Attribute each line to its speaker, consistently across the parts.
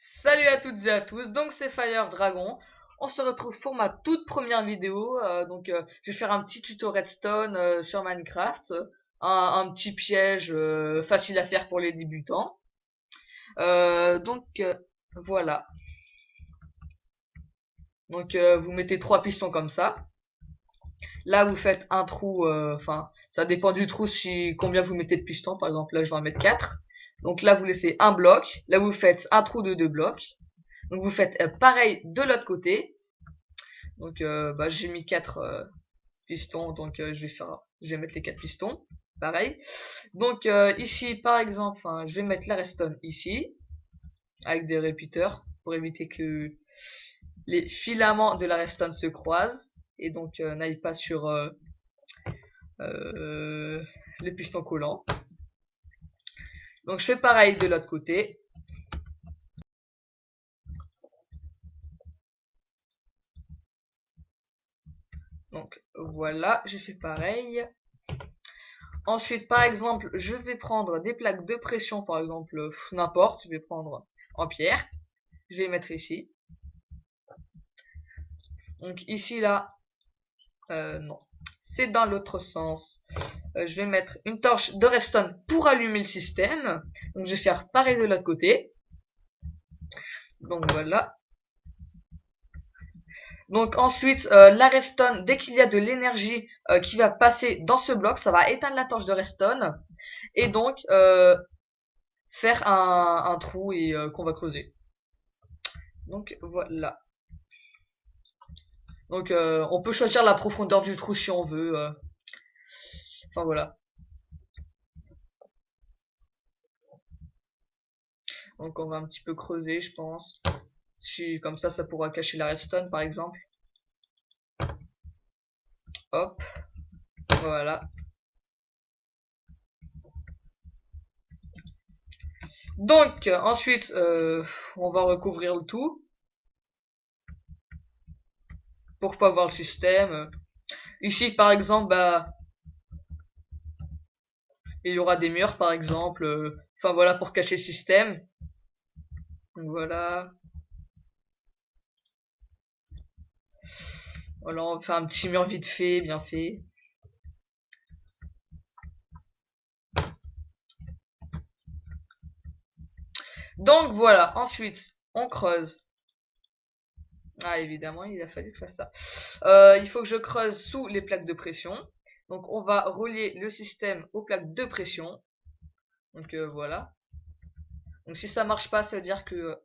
Speaker 1: Salut à toutes et à tous, donc c'est Fire Dragon. On se retrouve pour ma toute première vidéo. Je vais faire un petit tuto Redstone sur Minecraft, un petit piège facile à faire pour les débutants. Voilà. Vous mettez trois pistons comme ça. Là vous faites un trou, ça dépend du trou si combien vous mettez de pistons. Par exemple là je vais en mettre 4. Donc là vous laissez un bloc. Là vous faites un trou de 2 blocs. Donc vous faites pareil de l'autre côté. J'ai mis 4 pistons, je vais mettre les 4 pistons, pareil. Ici par exemple, je vais mettre la redstone ici avec des répéteurs pour éviter que les filaments de la redstone se croisent et n'aillent pas sur euh, les pistons collants. Donc je fais pareil de l'autre côté. Donc voilà, j'ai fait pareil. Ensuite, par exemple, je vais prendre des plaques de pression, par exemple, n'importe, je vais prendre en pierre. Je vais les mettre ici. Donc ici, là, non, c'est dans l'autre sens. Je vais mettre une torche de redstone pour allumer le système. Donc je vais faire pareil de l'autre côté. Donc voilà. Donc ensuite, la redstone, dès qu'il y a de l'énergie qui va passer dans ce bloc, ça va éteindre la torche de redstone. Et faire un trou et qu'on va creuser. Donc voilà. On peut choisir la profondeur du trou si on veut. Enfin voilà. Donc on va un petit peu creuser, je pense. Si comme ça pourra cacher la redstone par exemple. Hop, voilà. Donc ensuite, on va recouvrir le tout pour pas voir le système. Ici par exemple, il y aura des murs par exemple. Enfin voilà pour cacher le système. Donc voilà. Voilà, on va faire un petit mur vite fait, bien fait. Donc voilà, ensuite, on creuse. Ah évidemment, il a fallu faire ça. Il faut que je creuse sous les plaques de pression. Donc on va relier le système aux plaques de pression. Voilà. Donc si ça marche pas, ça veut dire que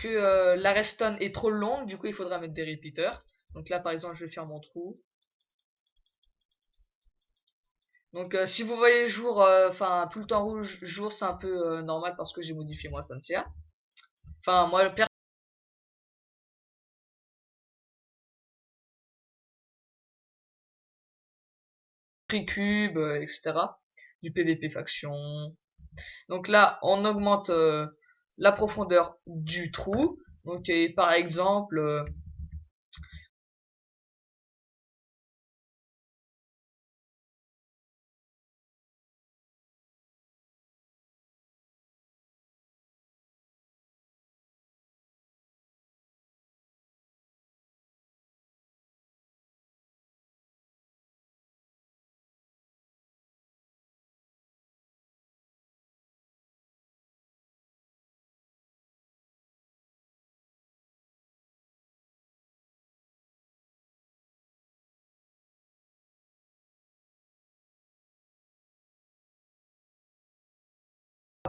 Speaker 1: la redstone est trop longue. Du coup, il faudra mettre des repeaters. Donc là, par exemple, je vais faire mon trou. Si vous voyez jour, tout le temps rouge, jour, c'est un peu normal parce que j'ai modifié moi Sensia. Enfin, moi, cube, etc. Du PVP faction. Donc là, on augmente la profondeur du trou. Par exemple,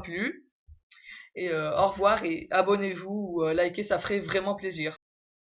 Speaker 1: plus. Et au revoir et abonnez-vous ou likez, ça ferait vraiment plaisir.